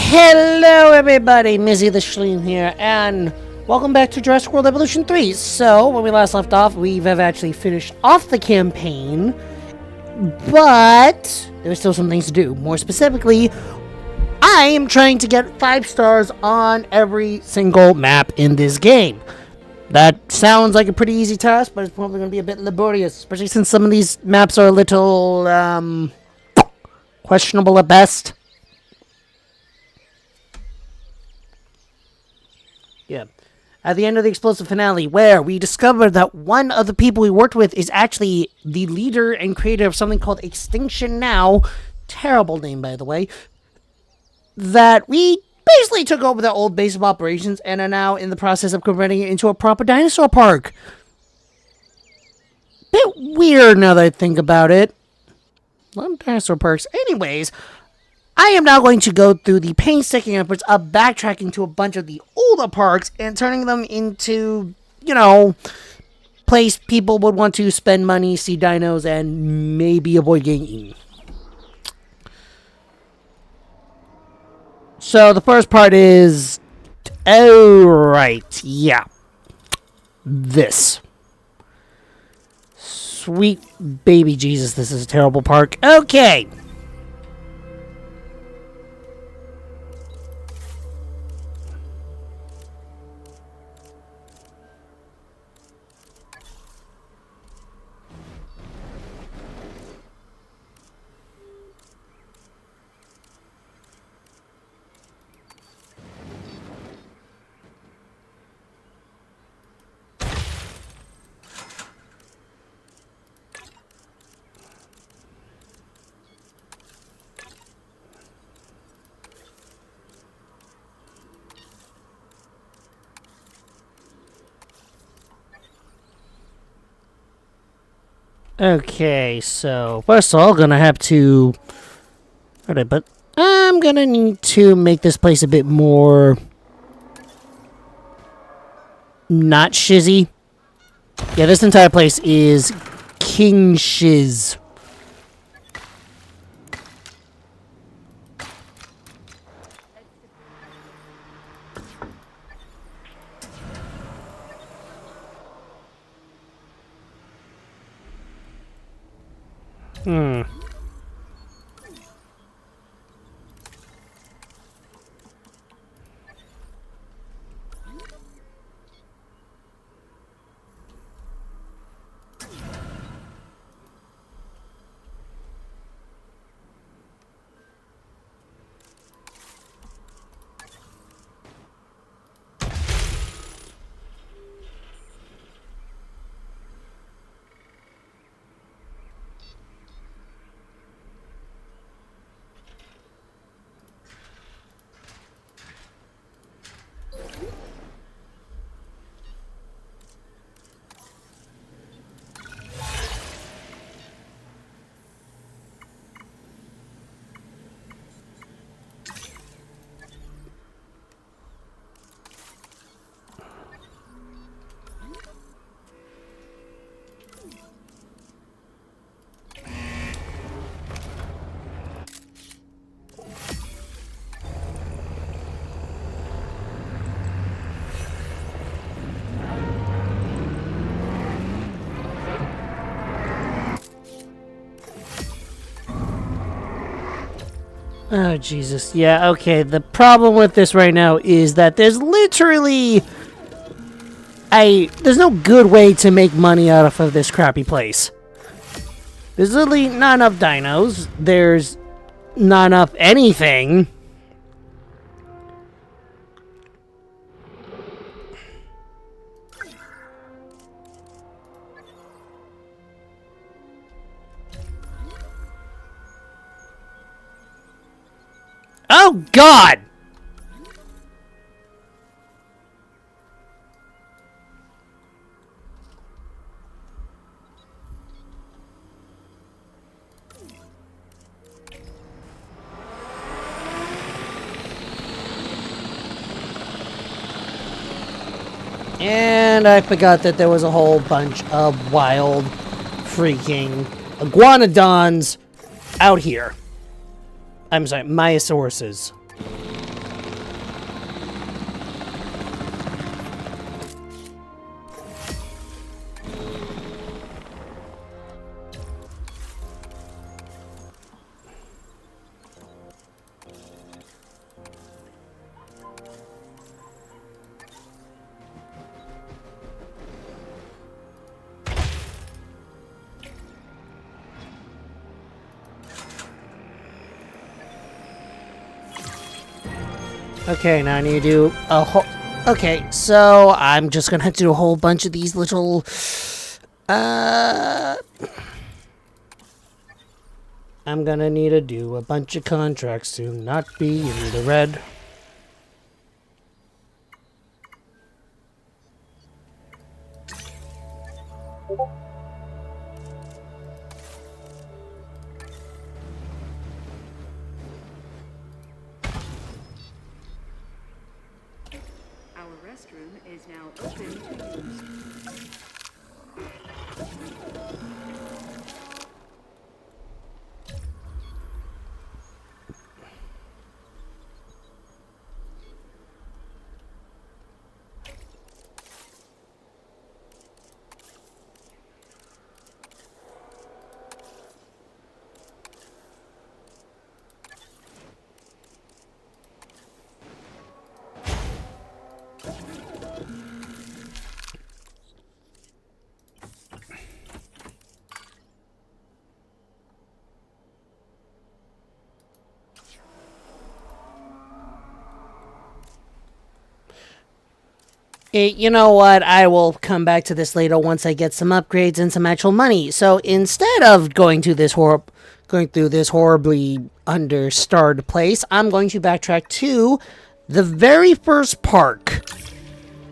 Hello everybody, Mizzy the Schleeme here, and welcome back to Jurassic World Evolution 3. So, when we last left off, we have actually finished off the campaign, but there's still some things to do. More specifically, I am trying to get 5 stars on every single map in this game. That sounds like a pretty easy task, but it's probably going to be a bit laborious, especially since some of these maps are a little, questionable at best. Yeah. At the end of the explosive finale, where we discovered that one of the people we worked with is actually the leader and creator of something called Extinction Now, terrible name by the way, that we basically took over their old base of operations and are now in the process of converting it into a proper dinosaur park. Bit weird now that I think about it. Love dinosaur parks. Anyways, I am now going to go through the painstaking efforts of backtracking to a bunch of the older parks and turning them into, place people would want to spend money, see dinos, and maybe avoid getting eaten. So the first part is, this. Sweet baby Jesus, this is a terrible park. Okay. Okay, so first of all, gonna have to. Alright, but I'm gonna need to make this place a bit more not shizzy. Yeah, this entire place is king shiz. Oh, Jesus. Yeah, okay. The problem with this right now is that there's literally there's no good way to make money out of this crappy place. There's literally not enough dinos. There's not enough anything. Oh, God! And I forgot that there was a whole bunch of wild freaking iguanodons out here. I'm sorry, Myosauruses. Okay, now I need to do a whole... Okay, so I'm just gonna have to do a whole bunch of these little... I'm gonna need to do a bunch of contracts to not be in the red. Our restroom is now open for use. You know what? I will come back to this later once I get some upgrades and some actual money. So instead of going through this horribly understarred place, I'm going to backtrack to the very first park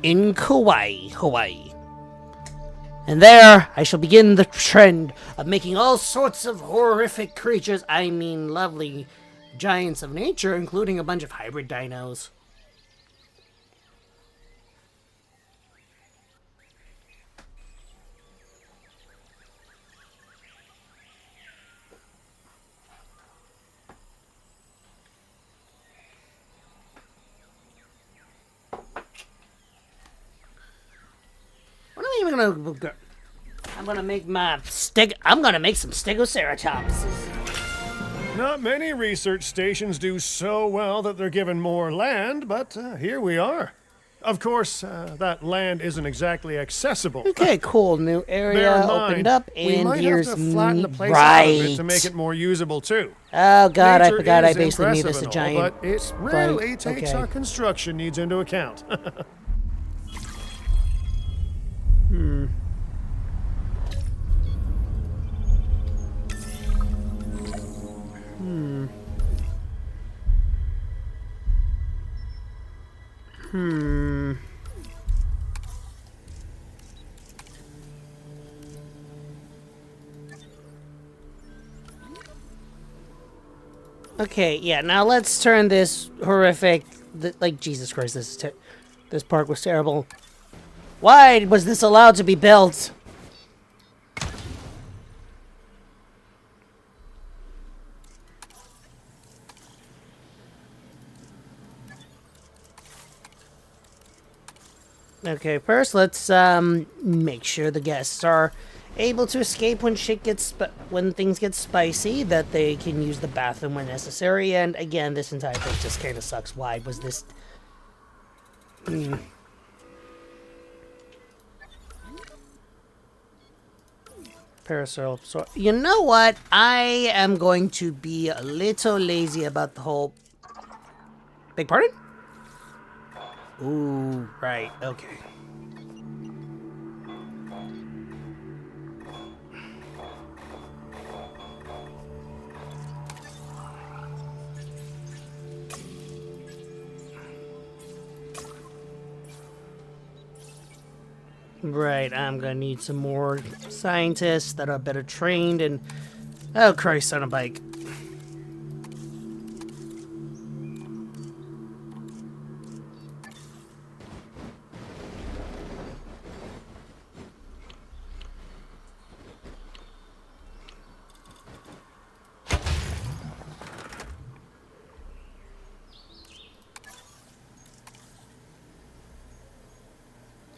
in Kauai, Hawaii. And there, I shall begin the trend of making all sorts of horrific creatures, I mean lovely giants of nature, including a bunch of hybrid dinos. What am I even gonna... I'm gonna make some stegoceratopses. Not many research stations do so well that they're given more land, but here we are. Of course, that land isn't exactly accessible. Okay, cool. New Bear area in mind, opened up, we and might here's have to flatten the place right. out a bit to make it more usable too. Oh god, I Nature forgot I is basically made impressive this a and all, giant. but it really takes okay. our construction needs into account. Okay, yeah. Now let's turn this horrific. Like Jesus Christ, this park was terrible. Why was this allowed to be built? Okay, first let's make sure the guests are able to escape when when things get spicy, that they can use the bathroom when necessary. And again, this entire thing just kind of sucks. Why was this? Parasol. So you know what? I am going to be a little lazy about the whole. Beg pardon? Ooh, right. Okay. Right, I'm gonna need some more scientists that are better trained and... Oh, Christ, on a bike.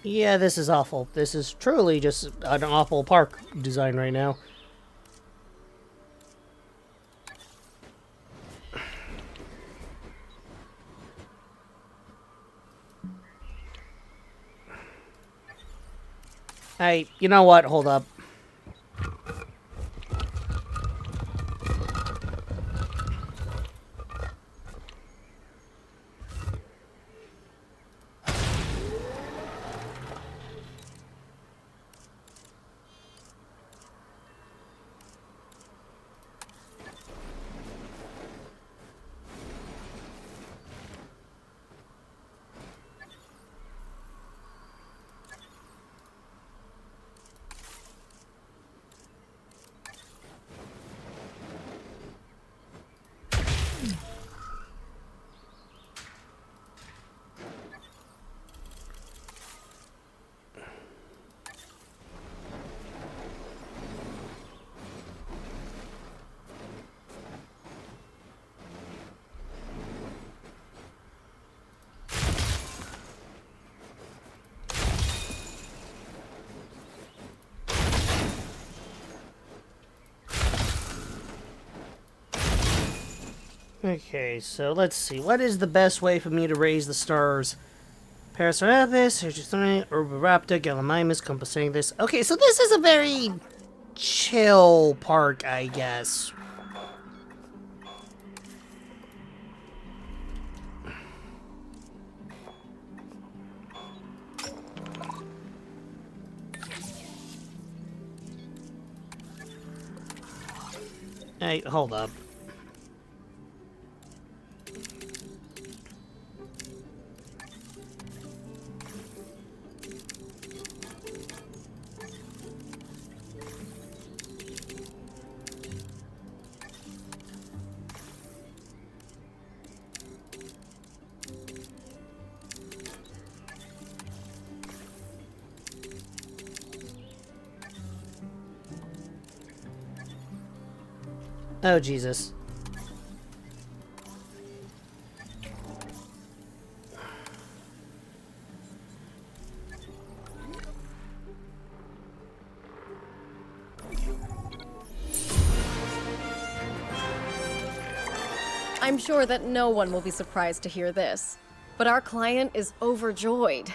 Yeah, this is awful. This is truly just an awful park design right now. Hey, you know what? Hold up. Okay, so let's see. What is the best way for me to raise the stars? Parasaurolophus, Oviraptor, Gallimimus, compensating this. Okay, so this is a very chill park, I guess. Hey, hold up. Oh, Jesus. I'm sure that no one will be surprised to hear this, but our client is overjoyed.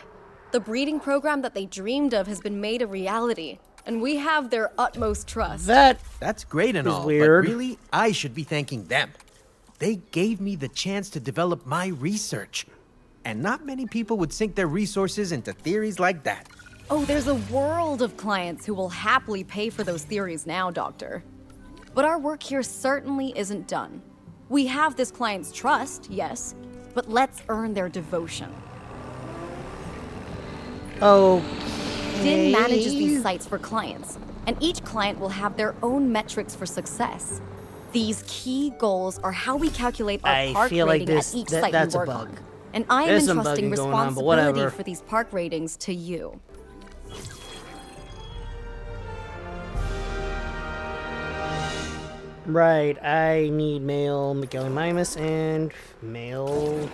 The breeding program that they dreamed of has been made a reality, and we have their utmost trust. That's great and is all, weird. but really, I should be thanking them. They gave me the chance to develop my research. And not many people would sink their resources into theories like that. Oh, there's a world of clients who will happily pay for those theories now, Doctor. But our work here certainly isn't done. We have this client's trust, yes, but let's earn their devotion. Oh. Din manages these sites for clients, and each client will have their own metrics for success. These key goals are how we calculate our I park feel like rating this- at each that- site that's we a work bug. on. And I am There's some entrusting bugging going on, but responsibility whatever. for these park ratings to you. Right, I need male Gallimimus and male...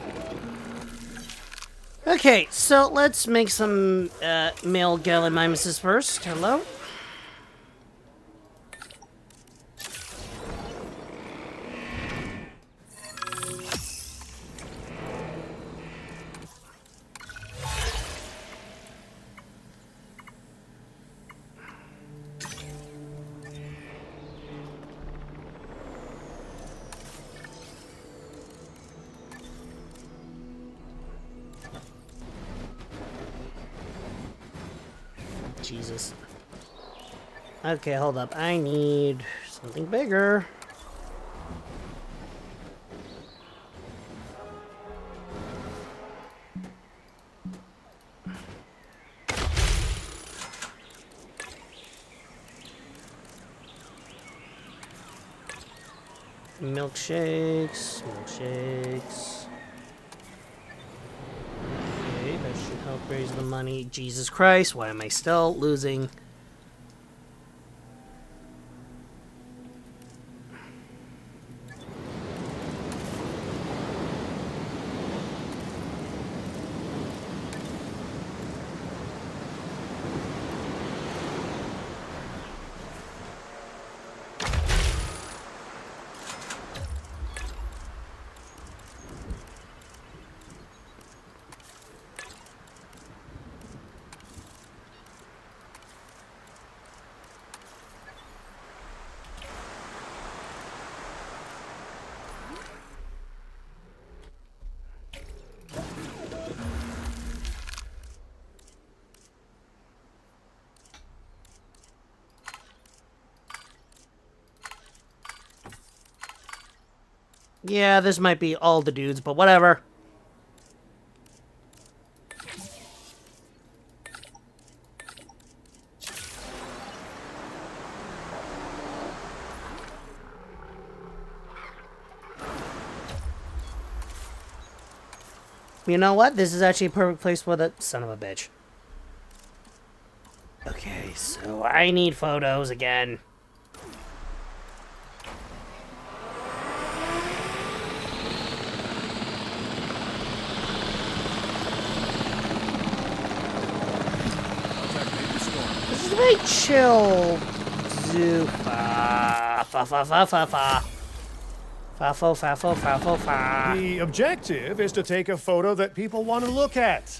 Okay, so let's make some male Gallimimuses first. Hello? Jesus. Okay, hold up. I need something bigger. Milkshakes. Okay, that should help raise the money. Jesus Christ, why am I still losing? Yeah, this might be all the dudes, but whatever. You know what? This is actually a perfect place for the son of a bitch. Okay, so I need photos again. This is a very chill zoo. Fa fa fa fa fa fa. Fafo, fafo, fafo, fa. The objective is to take a photo that people want to look at.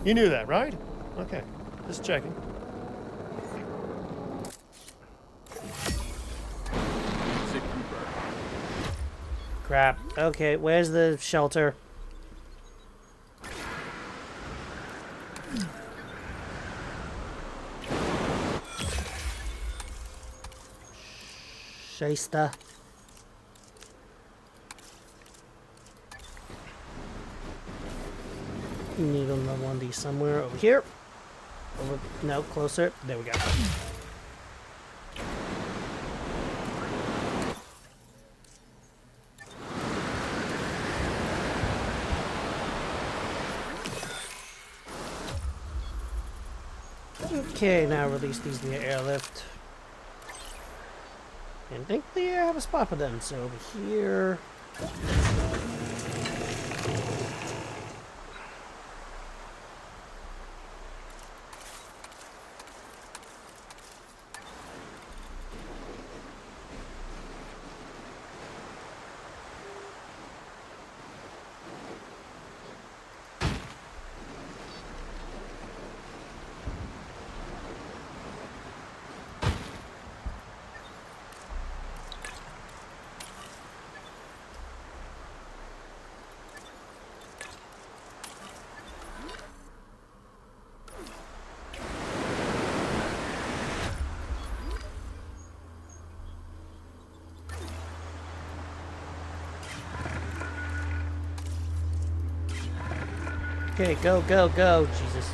You knew that, right? Okay, just checking. Crap. Okay, where's the shelter? Shysta. Need another one of these somewhere over here. Over, no, closer. There we go. Okay, now release these via airlift. And thankfully I have a spot for them. So over here. Okay, go, go, go. Jesus.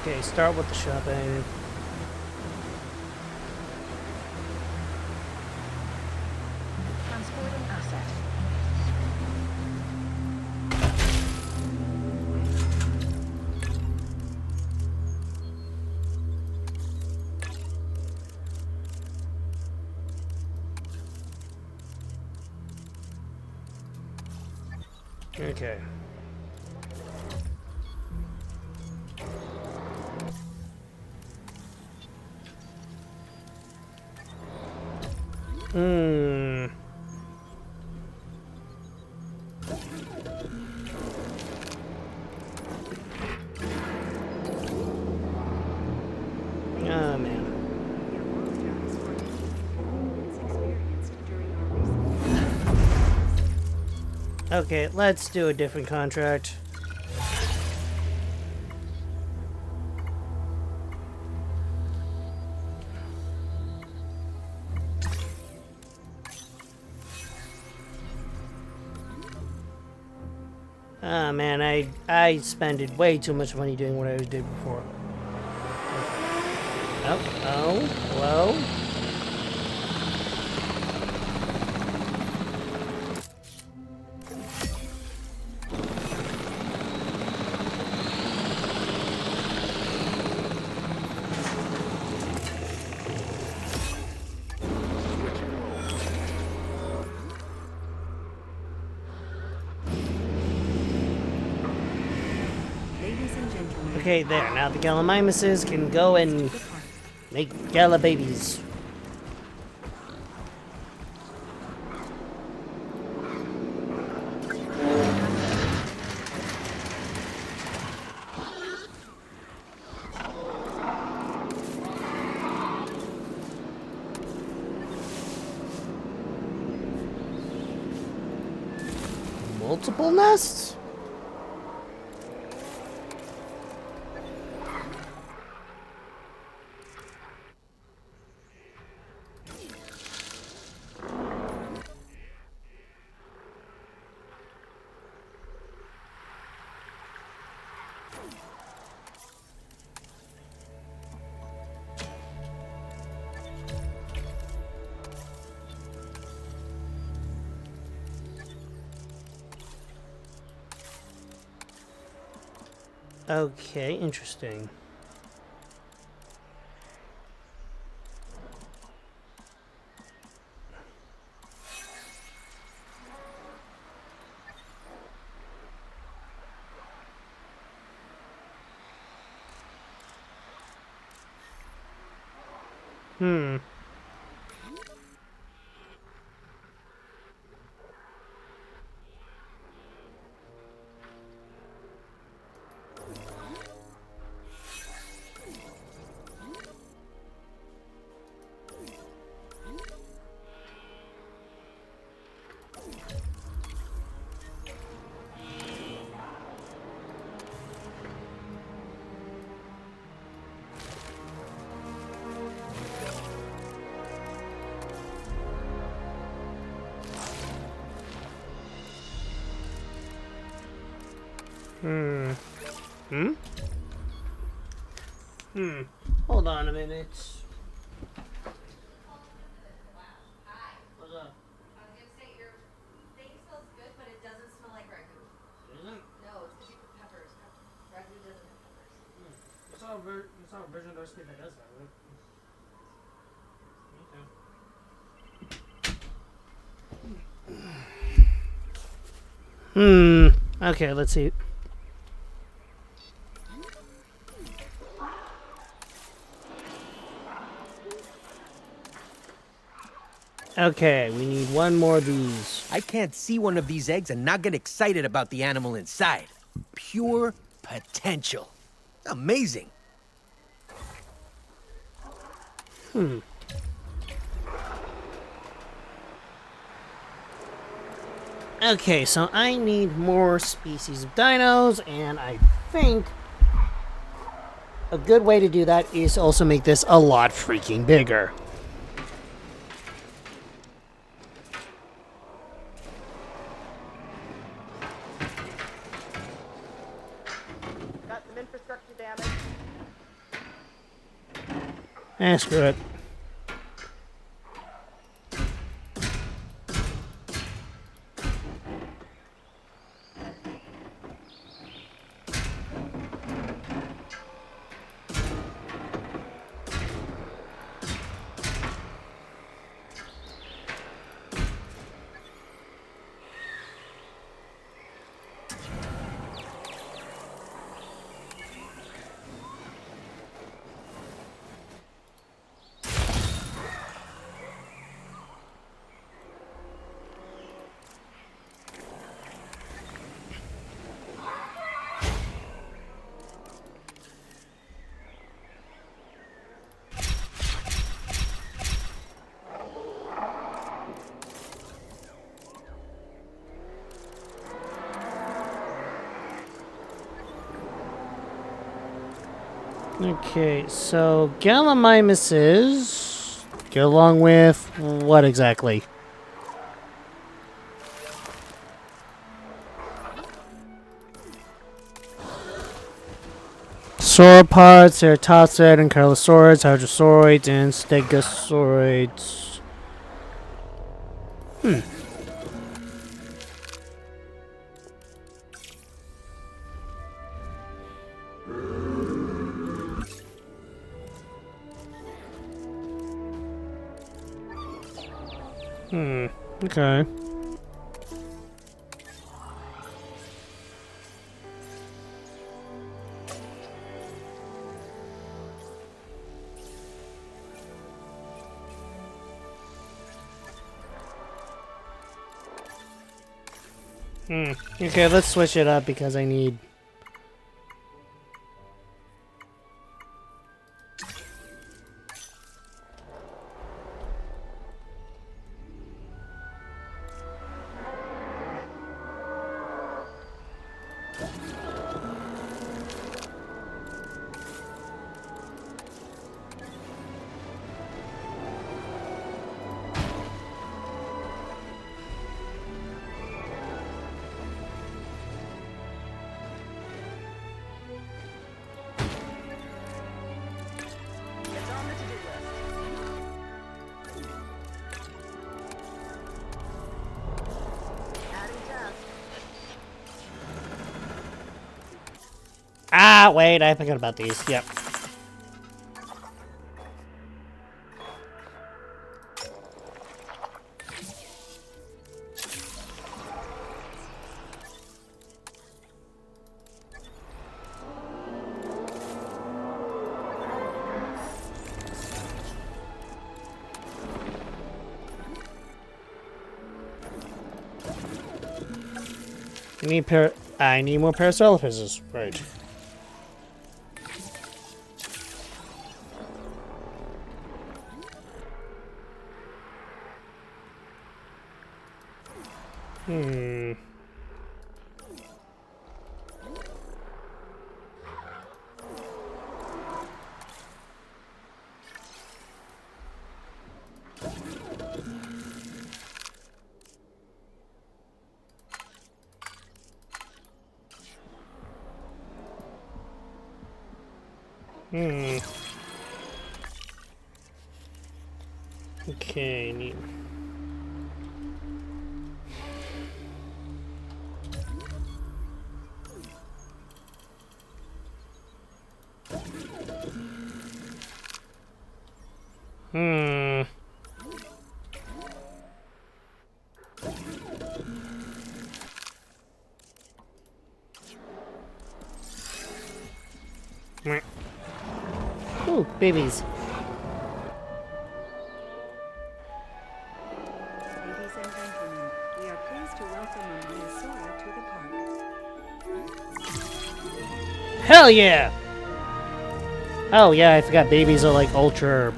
Okay, start with the shopping. Transporting asset. Okay. Hmm. Oh, man. Okay, let's do a different contract. Ah, man, I spent way too much money doing what I was doing before. Oh, oh, hello? Ladies and gentlemen. Okay, there. Now the Gallimimuses can go and make Gala babies. Multiple nests? Okay, interesting. Hold on a minute. What's up? I was gonna say your thing smells good, but it doesn't smell like ragu. Isn't? No, it's because you put peppers. Ragu doesn't have peppers. It's not a version of the recipe that does that, right? Okay, let's see. Okay, we need one more of these. I can't see one of these eggs and not get excited about the animal inside. Pure potential. Amazing. Okay, so I need more species of dinos, and I think a good way to do that is to also make this a lot freaking bigger. Got some infrastructure damage. Screw it. Okay, so Gallimimuses get along with what exactly? Sauropods, ceratopsid, and Carlosaurids, Hadrosaurids, and Stegosauroids. Okay. Okay, let's switch it up because I need... It's on the to-do list. Adding task. Ah, wait, I forgot about these. Yep. I need more Parasaurolophus. Right. Hmm. Hmm. Okay, neat. Hmm. Meh. Ooh, babies. Ladies and gentlemen, we are pleased to welcome a Minnesota to the park. Hell yeah! Oh yeah, I forgot babies are like ultra.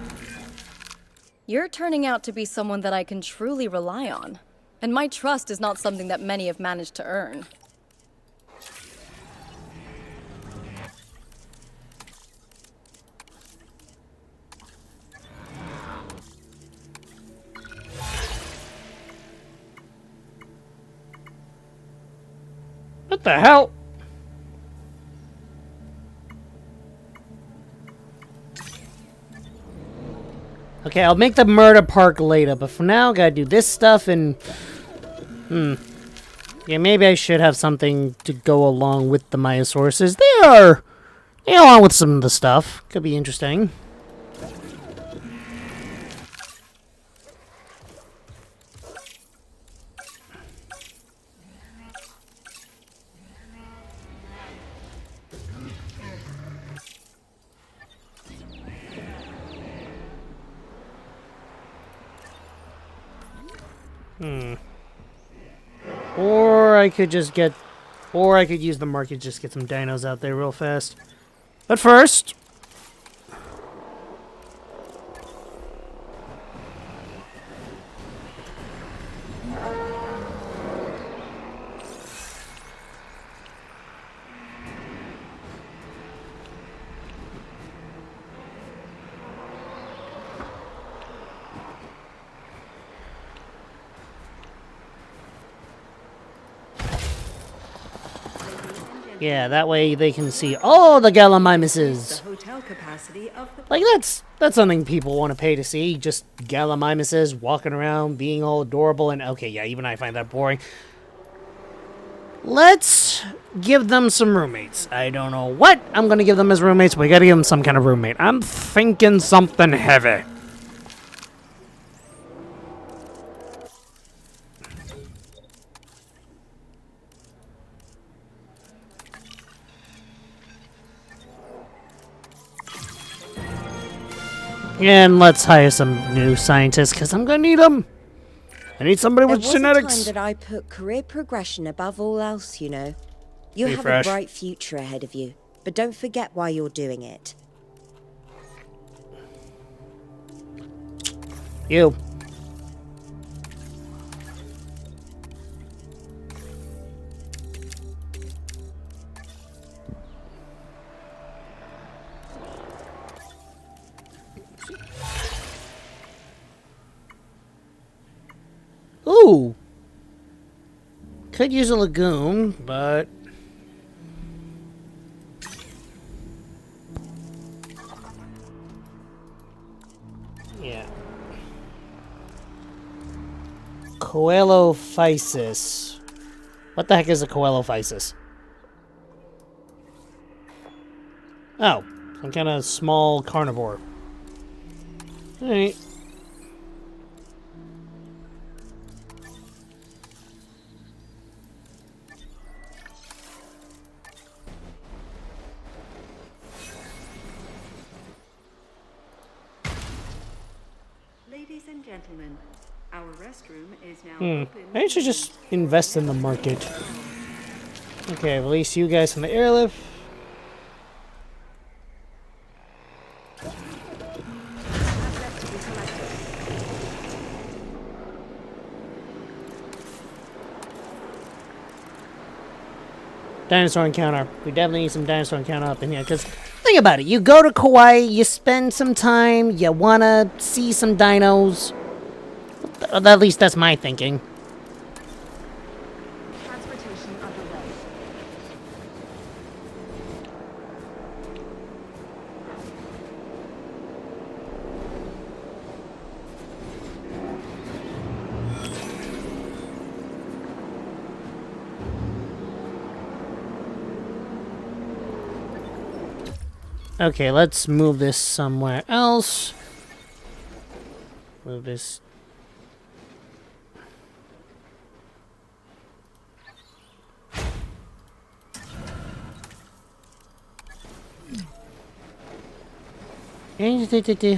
You're turning out to be someone that I can truly rely on. And my trust is not something that many have managed to earn. What the hell? Okay, I'll make the murder park later, but for now, gotta do this stuff and... Yeah, maybe I should have something to go along with the Myosauruses. They are along with some of the stuff. Could be interesting. Or I could just get... Or I could use the market, just get some dinos out there real fast. But first... Yeah, that way they can see all the The Gallimimuses. hotel capacity of the Like, that's something people want to pay to see. Just Gallimimuses walking around, being all adorable, and okay, yeah, even I find that boring. Let's give them some roommates. I don't know what I'm gonna give them as roommates, but we gotta give them some kind of roommate. I'm thinking something heavy. And let's hire some new scientists, because I'm gonna need them. I need somebody There with was genetics. a time that I put career progression above all else, you know. You Be have fresh. a bright future ahead of you, but don't forget why you're doing it. You. Ooh. Could use a lagoon, but... Yeah. Coelophysis. What the heck is a Coelophysis? Oh, some kind of small carnivore. Alright. Ladies and gentlemen, our restroom is now open. I should just invest in the market. Okay, release you guys from the airlift. Assets to be collected. Dinosaur encounter. We definitely need some dinosaur encounter up in here, because think about it. You go to Kauai, you spend some time, you wanna see some dinos. At least that's my thinking. Transportation underway. Okay, let's move this somewhere else. Move this.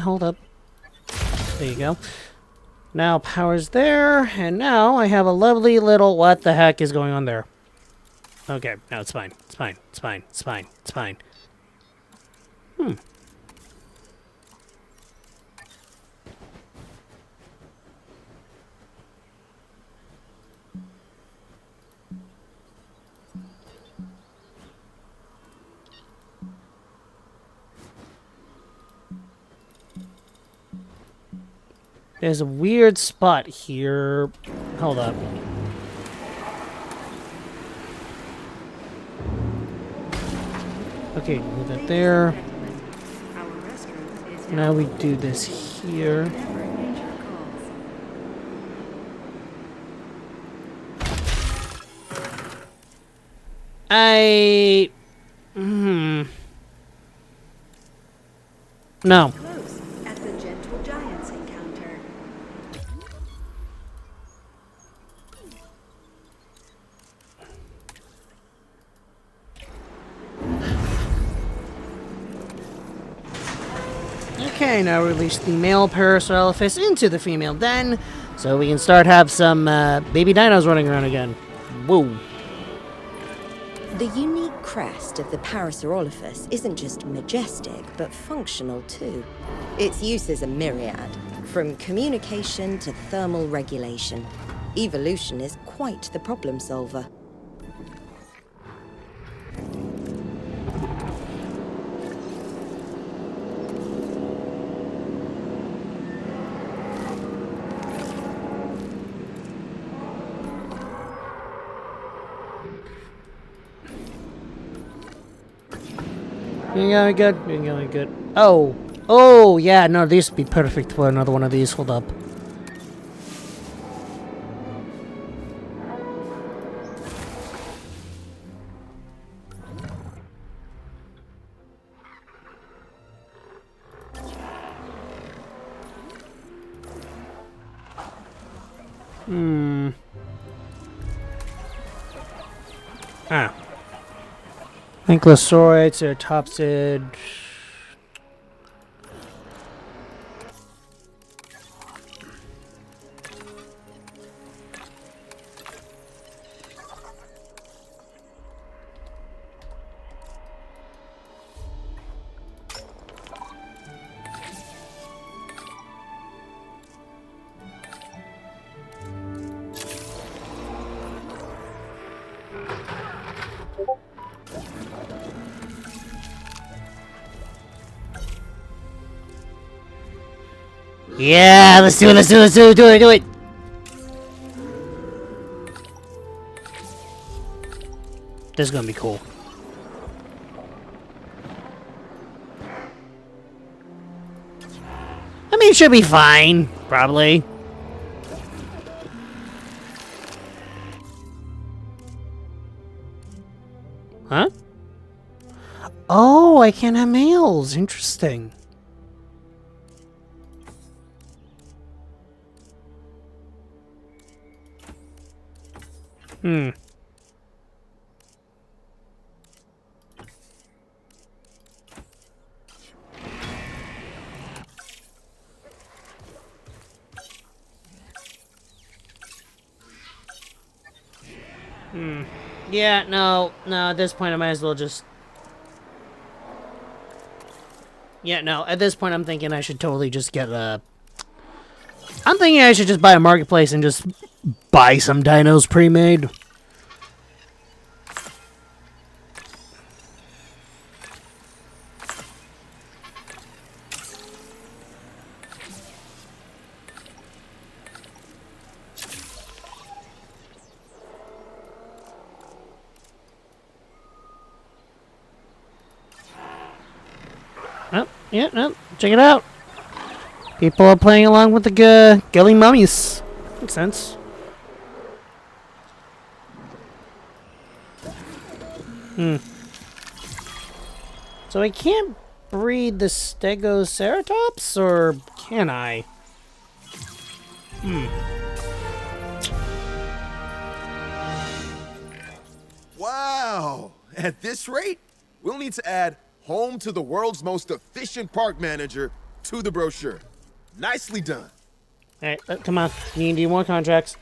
Hold up. There you go. Now power's there, and now I have a lovely little what the heck is going on there. Okay, no, it's fine. It's fine. It's fine. It's fine. It's fine. There's a weird spot here. Hold up. Okay, move that there. Our restroom is Now we do this here. whenever nature calls. No. Close at the Gentle Giants encounter. Okay, now release the male Parasaurolophus into the female den, so we can start have some baby dinos running around again. Whoa. The unique crest of the Parasaurolophus isn't just majestic, but functional too. Its uses are myriad, from communication to thermal regulation. Evolution is quite the problem solver. You going good? You going good? Oh. Oh, yeah, no, these would be perfect for another one of these. Hold up. Ah. Ankylosaurids, Ceratopsid. Yeah, let's do it, let's do it, let's do it, do it, do it! This is gonna be cool. I mean, it should be fine, probably. Huh? Oh, I can't have males. Interesting. Hmm. Yeah, no, at this point I might as well just... Yeah, no, at this point I'm thinking I should totally just get a... I'm thinking I should just buy a marketplace and just buy some dinos pre-made. Oh, yeah, no, check it out. People are playing along with the Gilly mummies. Makes sense. So I can't breed the Stegoceratops, or can I? Wow! At this rate, we'll need to add home to the world's most efficient park manager to the brochure. Nicely done. Alright, come on. You need more contracts.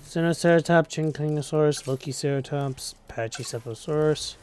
Sinoceratops, Chinklingosaurus, Lokiceratops, Pachycephalosaurus.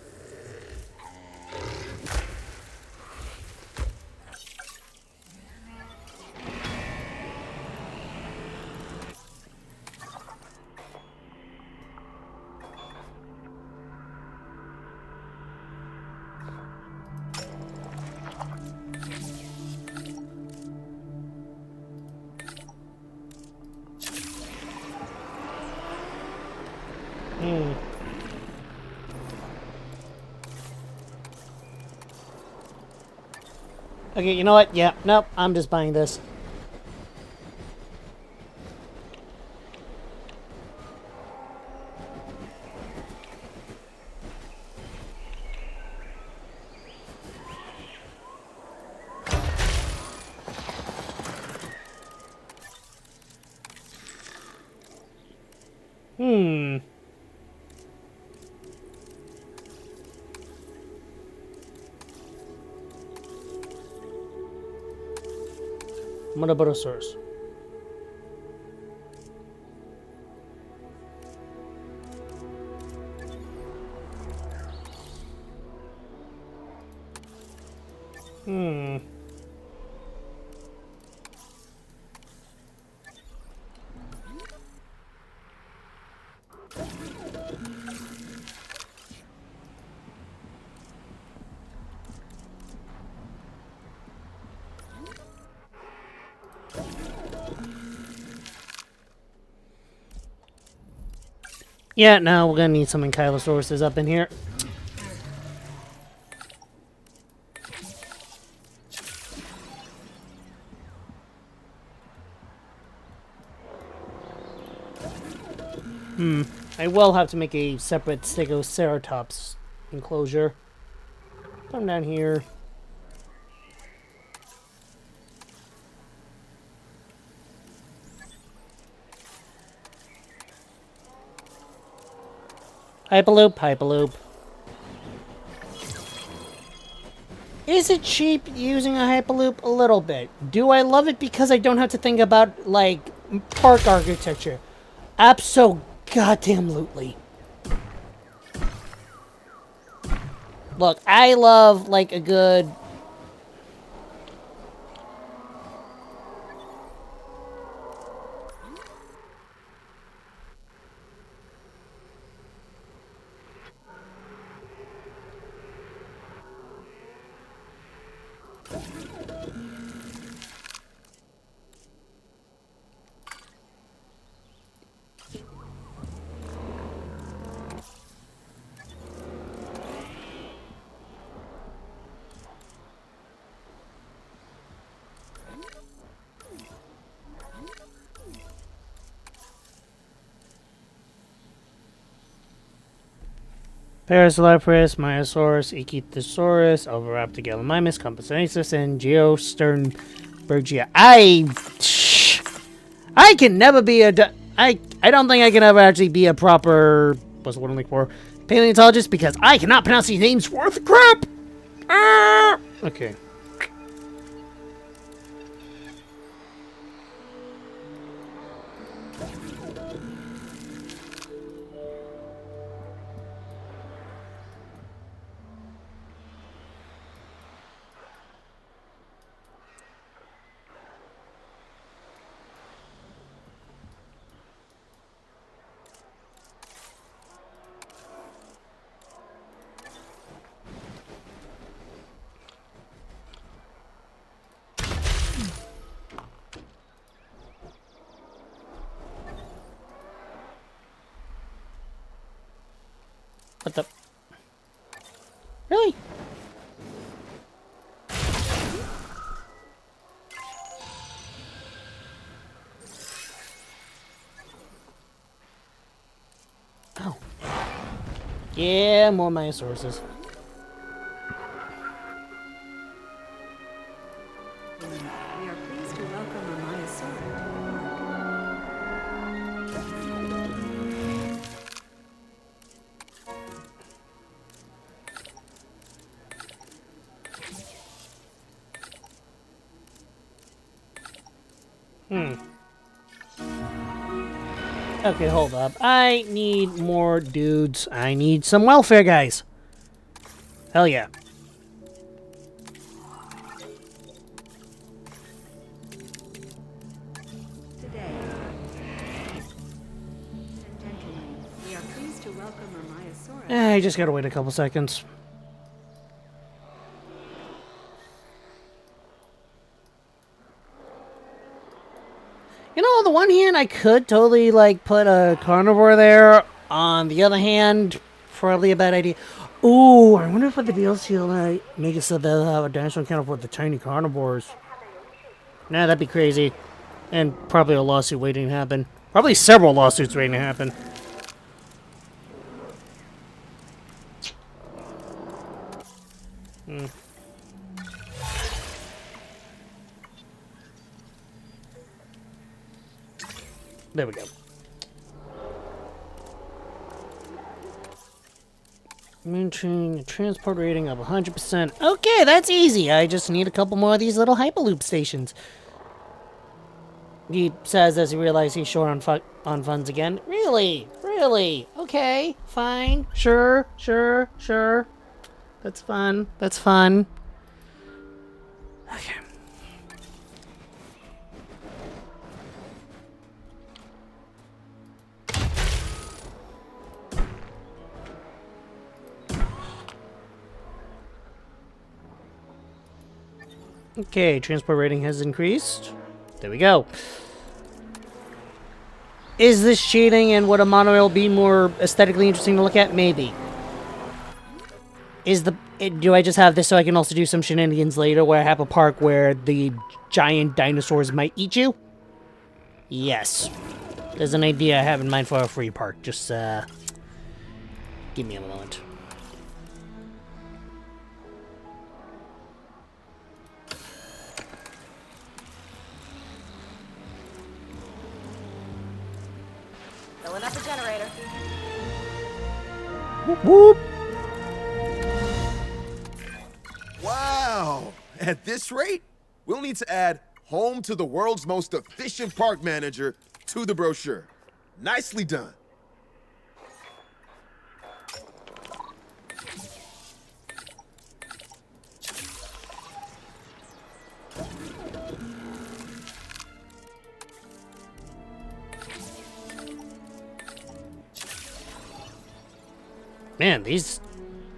Okay, you know what? Yeah, nope, I'm just buying this. Monobotosaurus. Yeah, no, we're gonna need some Ankylosauruses up in here. I will have to make a separate Stegoceratops enclosure. Come down here. Hyperloop, Hyperloop. Is it cheap using a Hyperloop? A little bit. Do I love it because I don't have to think about, like, park architecture? Abso-goddamn-lutely. Look, I love, like, a good... Parasaurolophus, Myosaurus, Ichthyosaurus, Oviraptor, Compsognathus, and Geosternbergia. I can never be I don't think I can ever actually be a proper, what's the word I'm looking for, paleontologist, because I cannot pronounce these names worth crap! Okay. What the? Really? Oh. Yeah, more Myosaurus. We are pleased to welcome a Myosaur Okay, hold up. I need more dudes. I need some welfare guys. Hell yeah. today. Ladies and gentlemen, we are pleased to welcome a Myosaur. I just gotta wait a couple seconds. You know, on the one hand, I could totally, like, put a carnivore there. On the other hand, probably a bad idea. Ooh, I wonder if with the DLC will make it so they'll have a dinosaur encounter with the tiny carnivores. Nah, that'd be crazy. And probably a lawsuit waiting to happen. Probably several lawsuits waiting to happen. There we go. Maintaining a transport rating of 100%. Okay, that's easy. I just need a couple more of these little Hyperloop stations. He says as he realizes he's short on funds again. Really? Really? Okay, fine. Sure. That's fun. That's fun. Okay. Okay, transport rating has increased. There we go. Is this cheating, and would a monorail be more aesthetically interesting to look at? Maybe. Do I just have this so I can also do some shenanigans later where I have a park where the giant dinosaurs might eat you? Yes. There's an idea I have in mind for a free park. Just, give me a moment. Filling up the generator. Whoop whoop! Wow! At this rate, we'll need to add home to the world's most efficient park manager to the brochure. Nicely done. Man, these...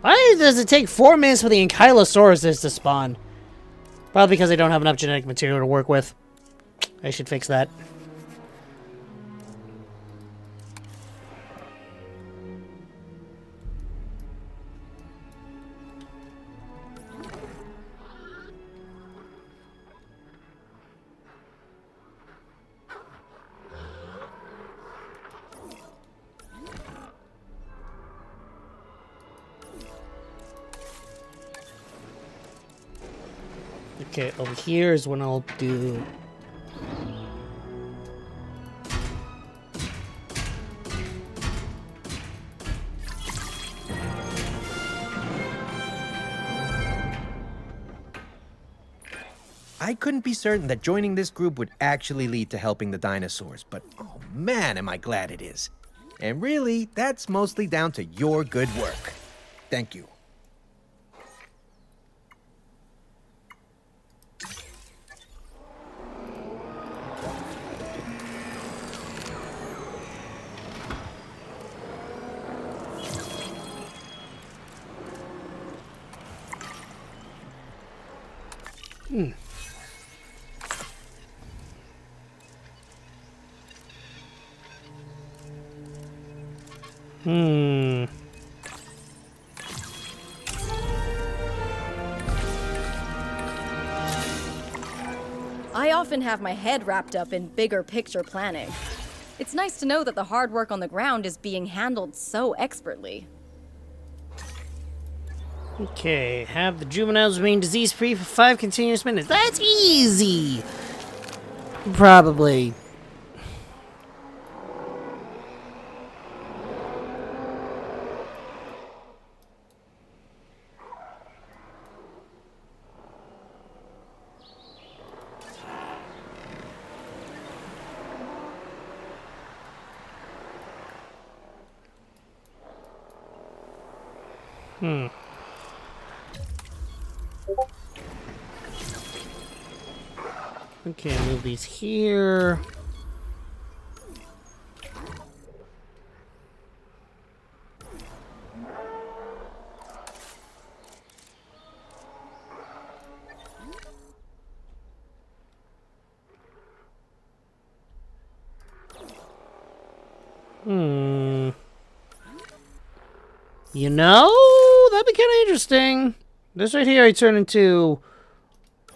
Why does it take 4 minutes for the Ankylosauruses to spawn? Probably because they don't have enough genetic material to work with. I should fix that. Okay, over here is when I'll do... I couldn't be certain that joining this group would actually lead to helping the dinosaurs, but oh man, am I glad it is. And really, that's mostly down to your good work. Thank you. I often have my head wrapped up in bigger picture planning. It's nice to know that the hard work on the ground is being handled so expertly. Okay, have the juveniles remain disease-free for 5 continuous minutes. That's easy! Probably. Okay, move these here. You know, that'd be kind of interesting. This right here, I turn into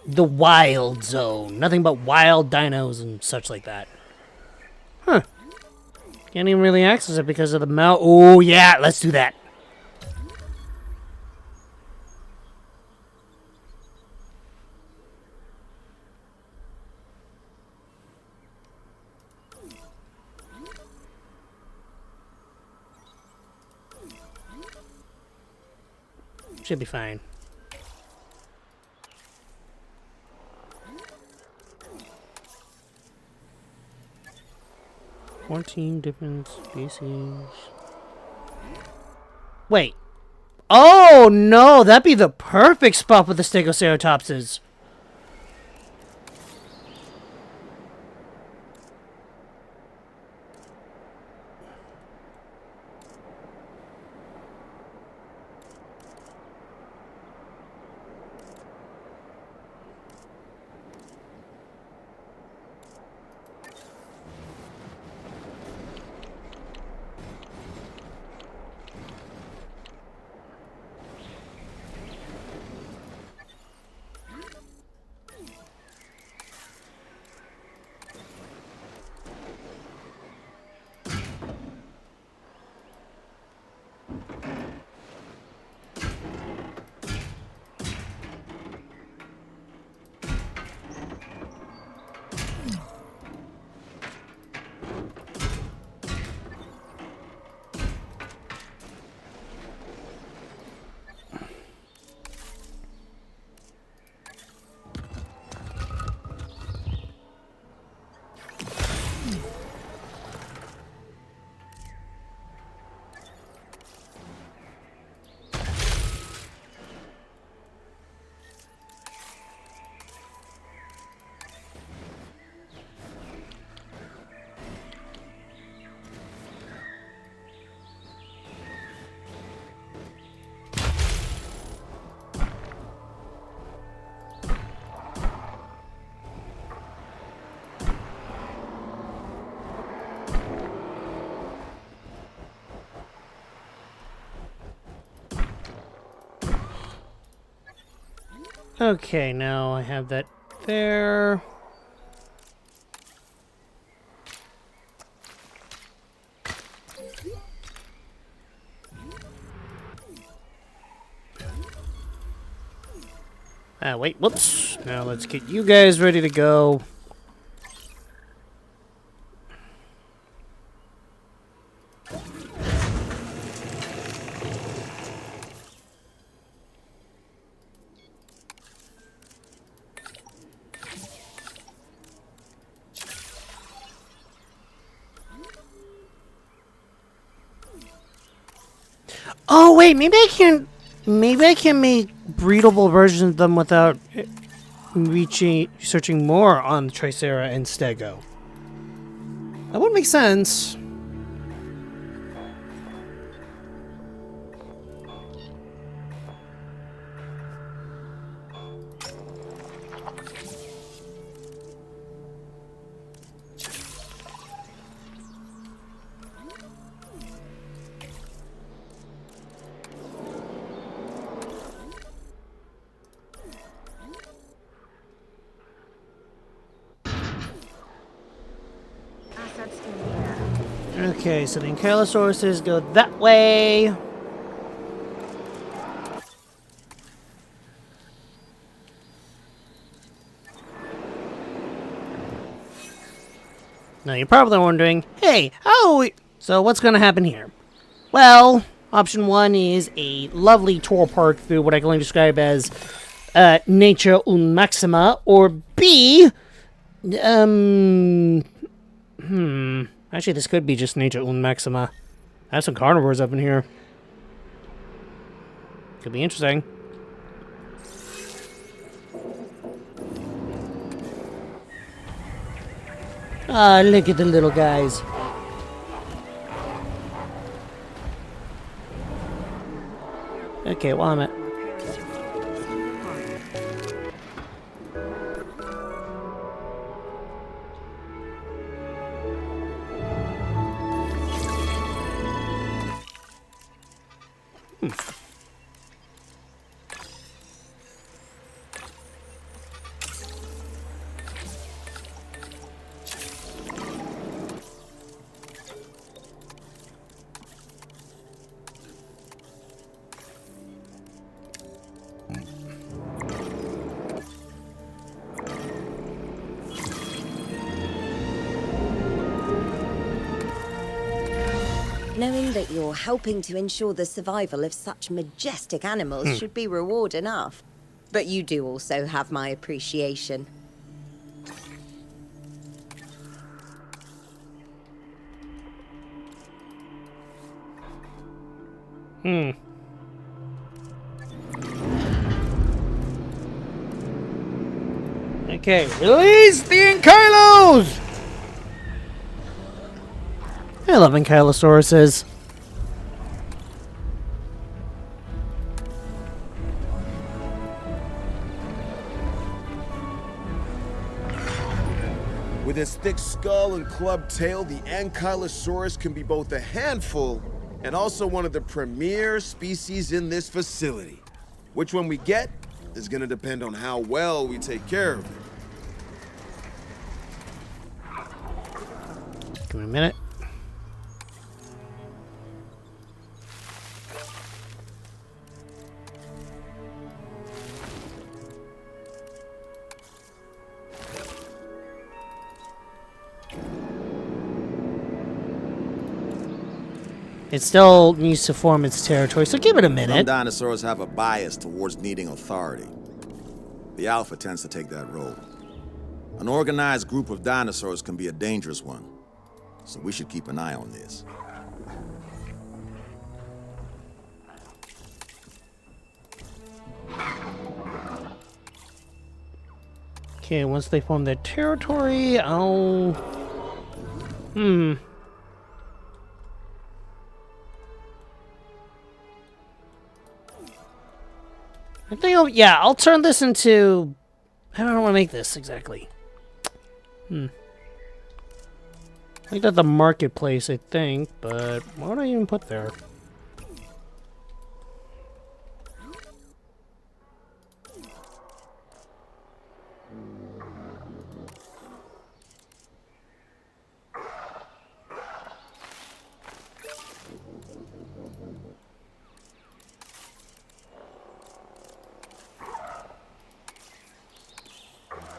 the wild zone. Nothing but wild dinos and such like that. Huh. Can't even really access it because of the mount. Oh, yeah, let's do that. Should be fine. $14 different species. Wait. Oh, no. That'd be the perfect spot with the Stegoceratopses. Okay, now I have that there. Wait, whoops. Now let's get you guys ready to go. Oh wait, maybe I can make breedable versions of them without searching more on Tricera and Stego. That would make sense. Okay, so the Ankylosauruses go that way. Now you're probably wondering, hey, so what's going to happen here? Well, option one is a lovely tour park through what I can only describe as nature und maxima, or B, actually this could be just nature und maxima. I have some carnivores up in here. Could be interesting. Ah, look at the little guys. Okay, well, I'm at... Knowing that you're helping to ensure the survival of such majestic animals should be reward enough. But you do also have my appreciation. Okay, release the Ankylos! I love Ankylosauruses. With its thick skull and clubbed tail, the Ankylosaurus can be both a handful and also one of the premier species in this facility. Which one we get is gonna depend on how well we take care of it. Give me a minute. It still needs to form its territory, so give it a Some minute. dinosaurs have a bias towards needing authority. The alpha tends to take that role. An organized group of dinosaurs can be a dangerous one, so we should keep an eye on this. Okay, once they form their territory, I'll... I think I'll turn this into... I don't want to make this exactly. Make that the marketplace, I think, but what would I even put there?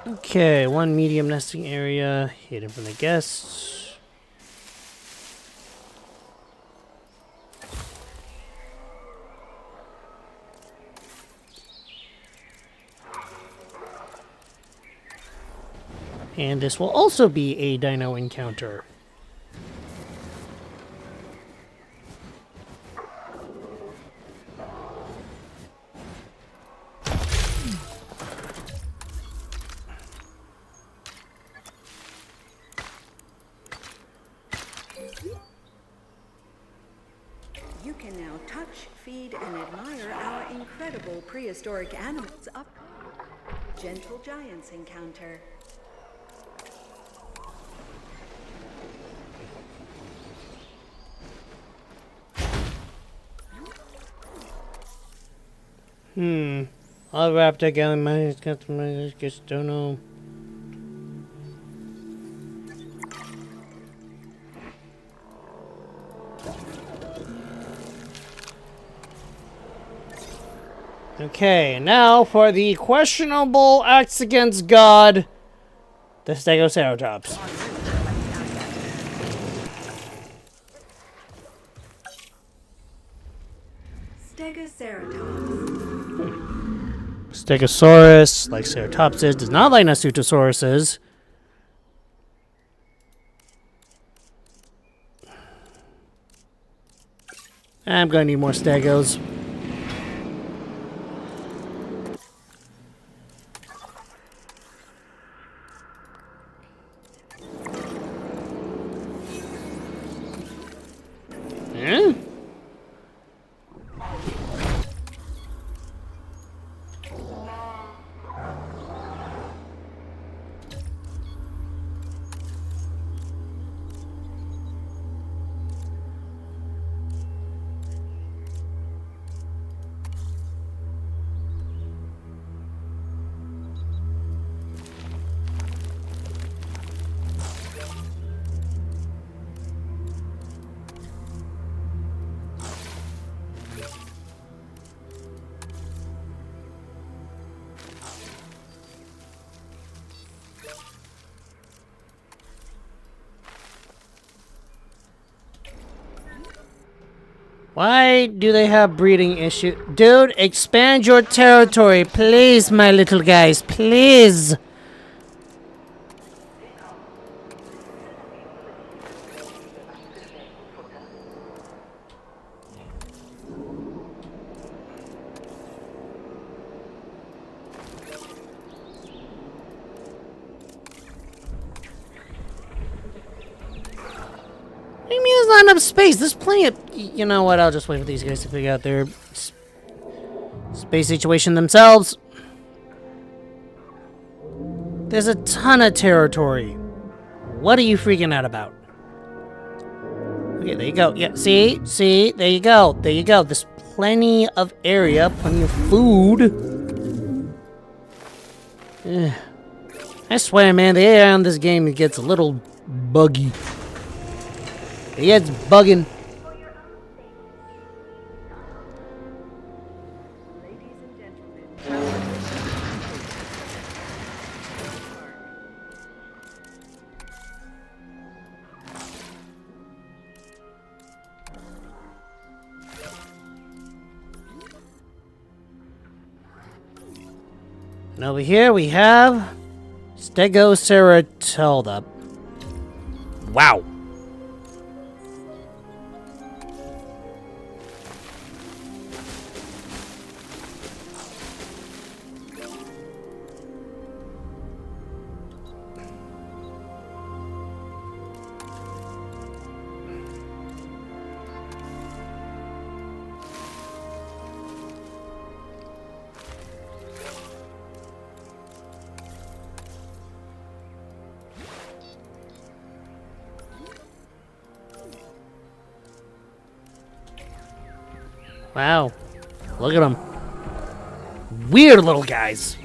Okay, one medium nesting area hidden from the guests. And this will also be a dino encounter. You can now touch, feed, and admire our incredible prehistoric animals up. Gentle Giants encounter. I'll wrap that guy in my just don't know. Okay, now for the questionable acts against God, the Stegoceratops. Stegoceratops. Stegosaurus, like Ceratopsis, does not like Nasutosaurus. I'm gonna need more Stegos. Eh? Why do they have breeding issue? Dude, expand your territory, please, my little guys, please. What do you mean there's not enough space? There's plenty of... You know what? I'll just wait for these guys to figure out their space situation themselves. There's a ton of territory. What are you freaking out about? Okay, there you go. Yeah, see? See? There you go. There you go. There's plenty of area, plenty of food. Ugh. I swear, man, the AI on this game gets a little buggy. Yeah, it's bugging. And over here we have Stegoceratops. Wow. Wow. Look at them. Weird little guys.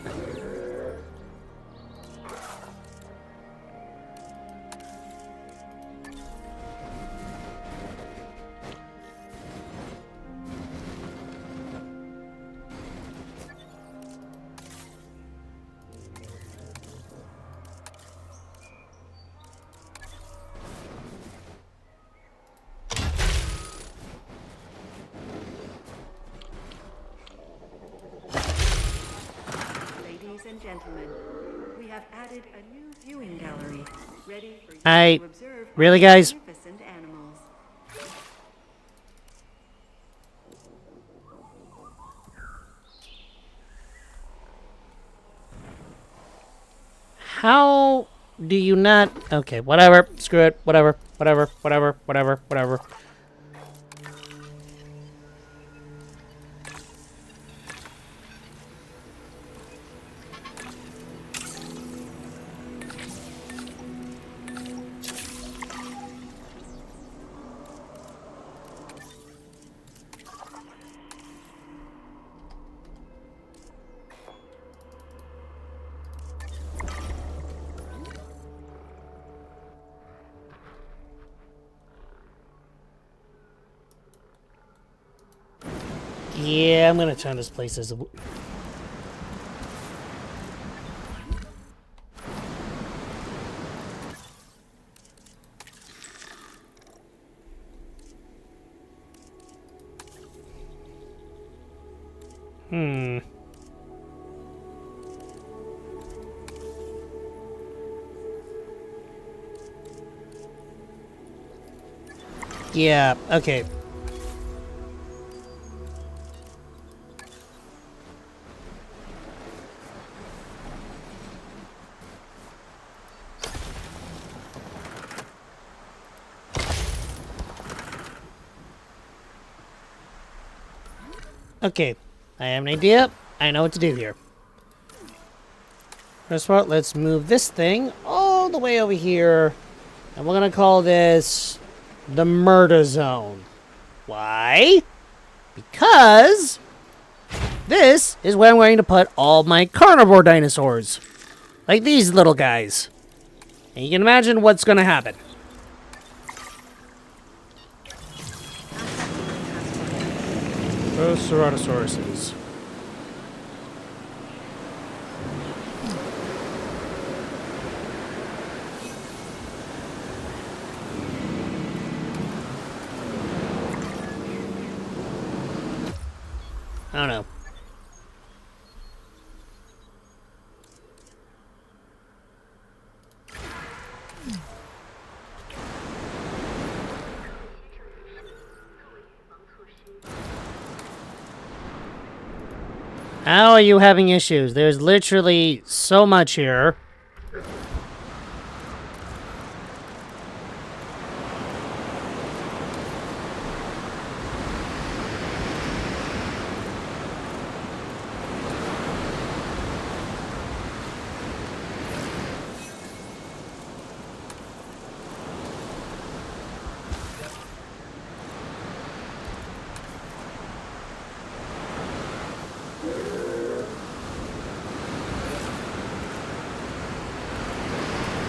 gentlemen, we have added a new viewing gallery, ready for you I to observe really, guys. magnificent animals. How do you not? Okay, whatever. Screw it. Whatever. Whatever. Whatever. Whatever. Whatever. Yeah, I'm gonna turn this place as a... Yeah, okay. Okay, I have an idea. I know what to do here. First of all, let's move this thing all the way over here. And we're gonna call this the murder zone. Why? Because this is where I'm going to put all my carnivore dinosaurs. Like these little guys. And you can imagine what's gonna happen. Those Ceratosauruses. I don't know. How are you having issues? There's literally so much here.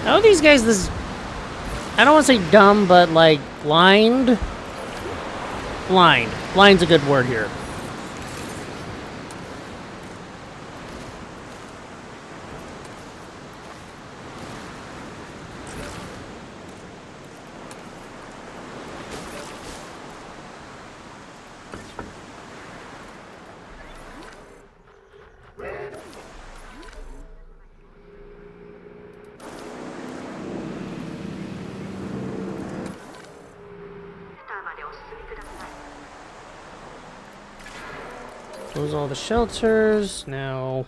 How are these guys this... I don't want to say dumb, but like blind? Blind. Blind's a good word here. Close all the shelters. Now...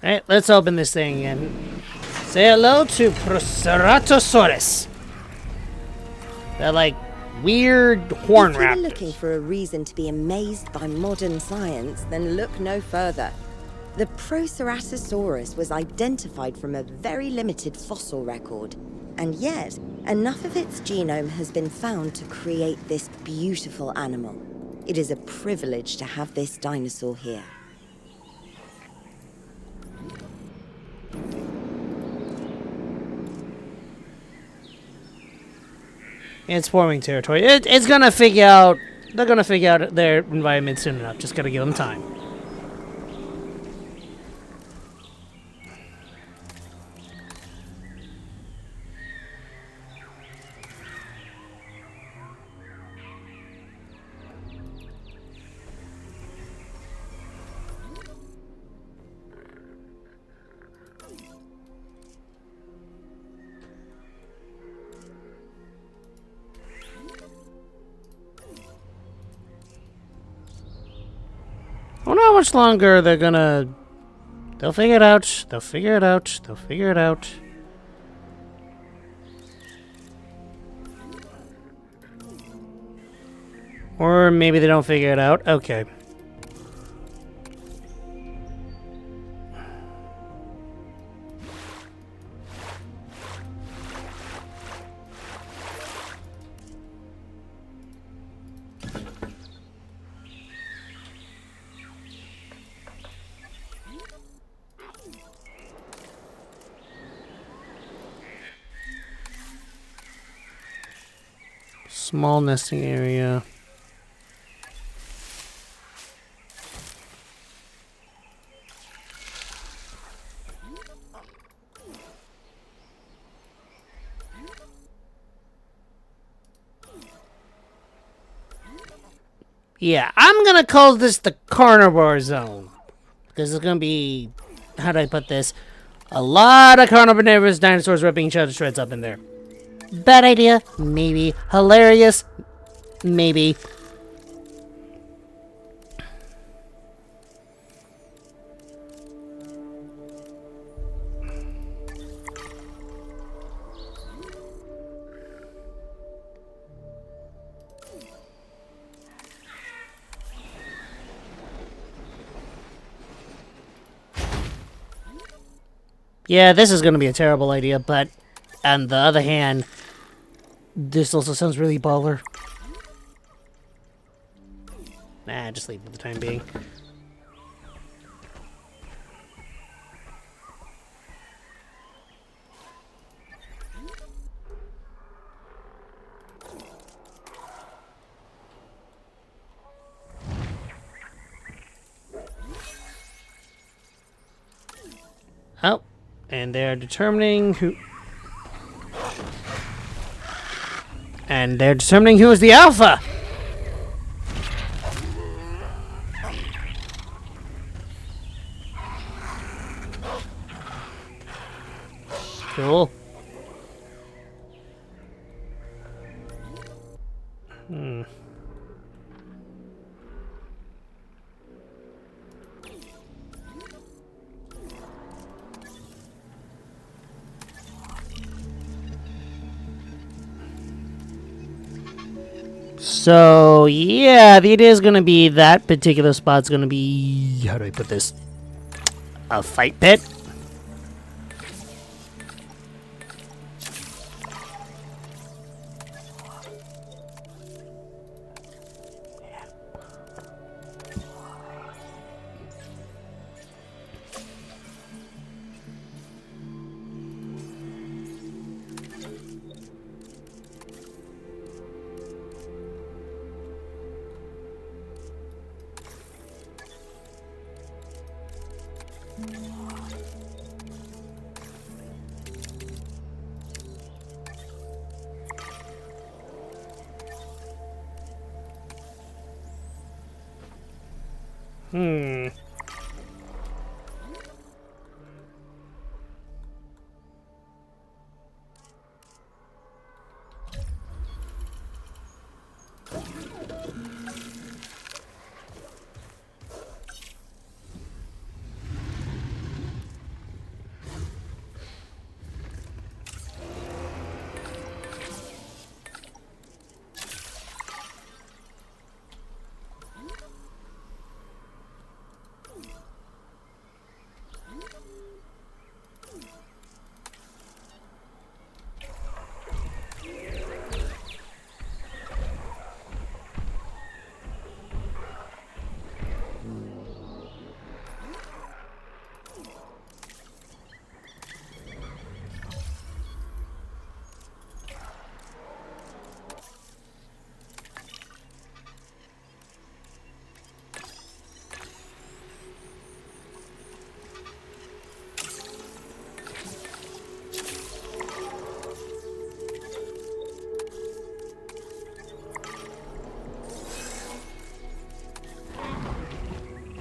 Alright, let's open this thing and say hello to Ceratosaurus. They're like weird horn If you were raptors. looking for a reason to be amazed by modern science, then look no further. The Proceratosaurus was identified from a very limited fossil record, and yet enough of its genome has been found to create this beautiful animal. It is a privilege to have this dinosaur here. It's forming territory. It's gonna figure out... They're gonna figure out their environment soon enough. Just gotta give them time. wonder how much longer they're gonna... They'll figure it out. They'll figure it out. They'll figure it out. Or maybe they don't figure it out. Okay. Small nesting area. Yeah, I'm gonna call this the carnivore zone. Because it's gonna be, how do I put this? A lot of carnivorous dinosaurs ripping each other's shreds up in there. Bad idea? Maybe. Hilarious? Maybe. Yeah, this is going to be a terrible idea, but on the other hand, this also sounds really baller. Nah, just leave it for the time being. Oh, and they're determining who... And they're determining who is the alpha! Cool. So, yeah, the idea is going to be that particular spot's going to be... How do I put this? A fight pit?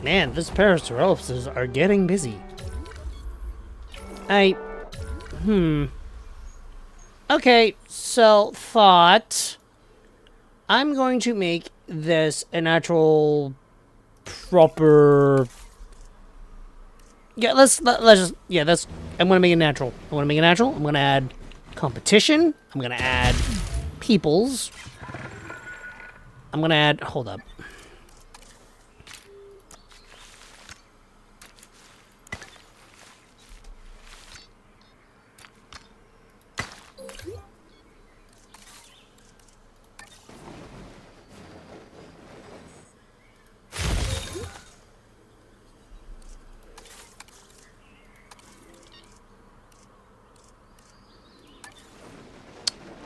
Man, these Parasaurolopuses are getting busy. Okay, so thought I'm going to make this a natural proper. Yeah, let's just that's. I'm gonna make it natural. I'm gonna add competition. I'm gonna add peoples. I'm gonna add. Hold up.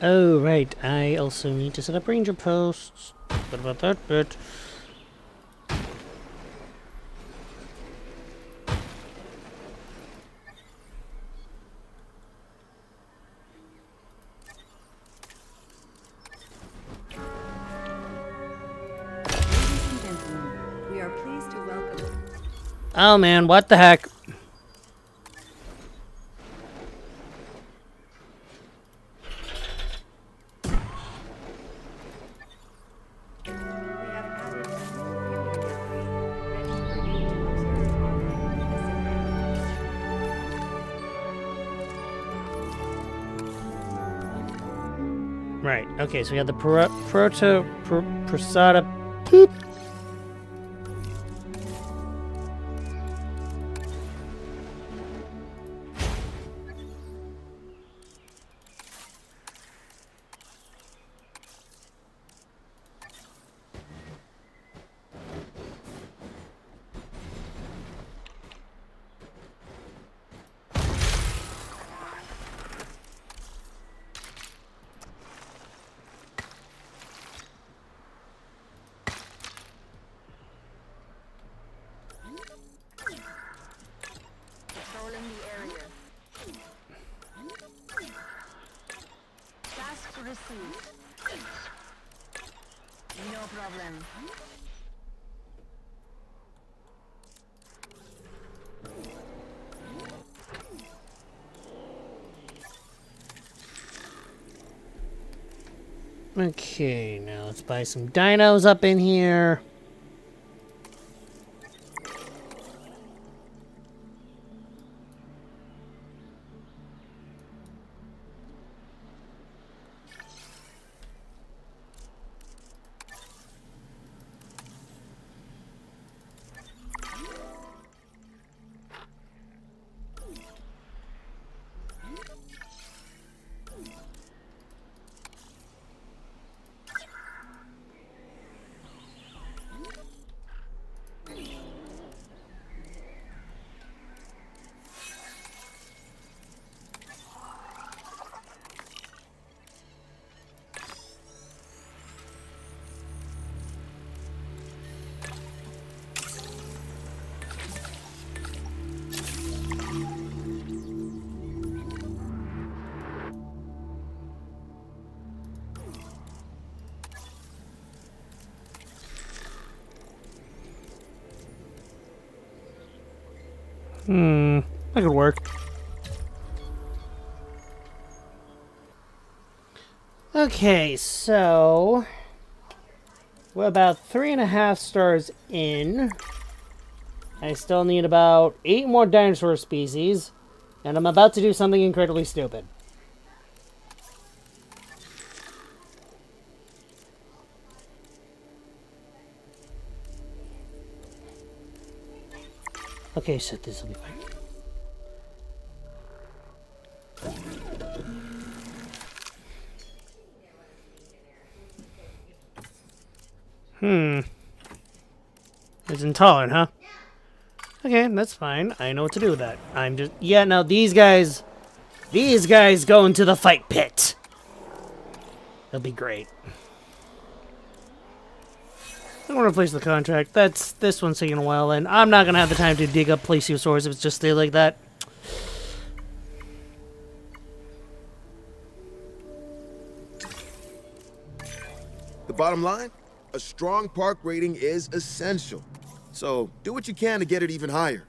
Oh, right. I also need to set up ranger posts. What about that bit? Ladies and gentlemen, we are pleased to welcome. Oh man, what the heck? We have added a small viewing gallery ready for you to observe on this event. Right. Okay, so we have the Prasada. Poop. Patrolling the area. Task received. No problem. Okay, now let's buy some dinos up in here. That could work. Okay, so we're about 3.5 stars in. I still need about 8 more dinosaur species, and I'm about to do something incredibly stupid. Okay, so this will be fine. It's intolerant, huh? Okay, that's fine. I know what to do with that. I'm just... Yeah, now these guys go into the fight pit. That'll be great. I want to replace the contract. This one's taking a while, and I'm not going to have the time to dig up plesiosaurs if it's just stay like that. The bottom line? A strong park rating is essential. So do what you can to get it even higher.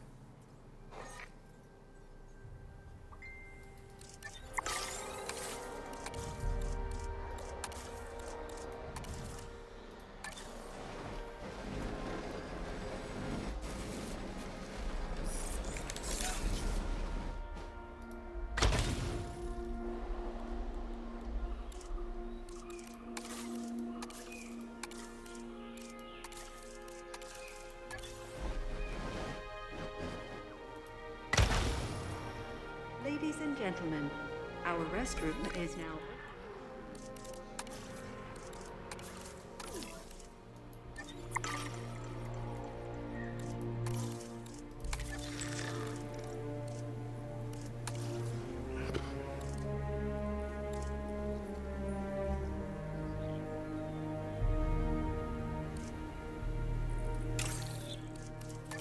restroom is now.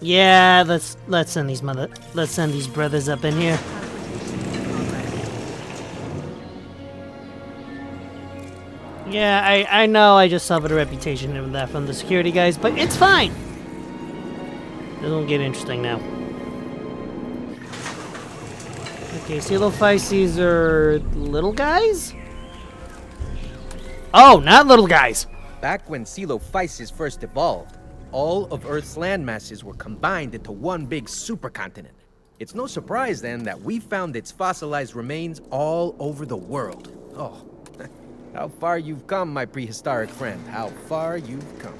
Yeah, let's send these brothers up in here. Yeah, I know I just suffered a reputation of that from the security guys, but it's fine. This will get interesting now. Okay, Coelophyses are little guys? Oh, not little guys. Back when Coelophysis first evolved, all of Earth's land masses were combined into one big supercontinent. It's no surprise then that we found its fossilized remains all over the world. Oh, how far you've come, my prehistoric friend. How far you've come.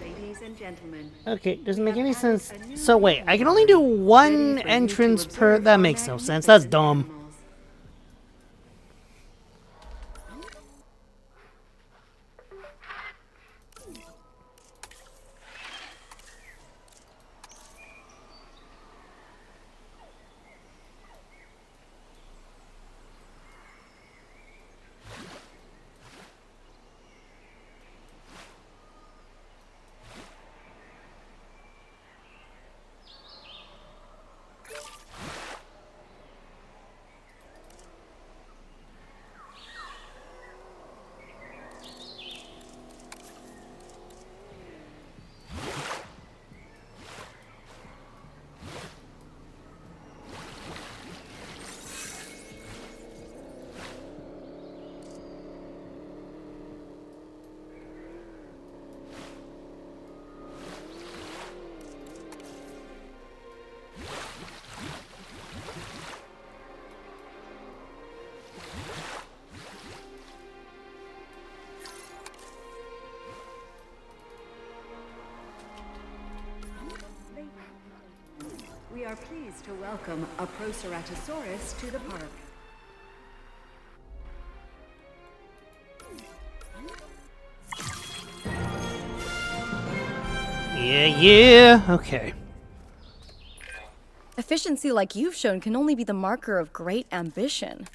Ladies and gentlemen. Okay, doesn't make any sense. So wait, I can only do one entrance per... That makes no sense. That's dumb. We are pleased to welcome a Proceratosaurus to the park. Yeah, okay. Efficiency like you've shown can only be the marker of great ambition.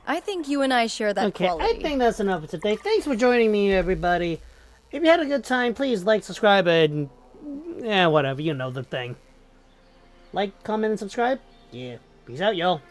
I think you and I share that Okay, quality. I think that's enough for today. Thanks for joining me, everybody. If you had a good time, please like, subscribe, and... yeah, whatever, you know the thing. Like, comment, and subscribe? Yeah. Peace out, y'all.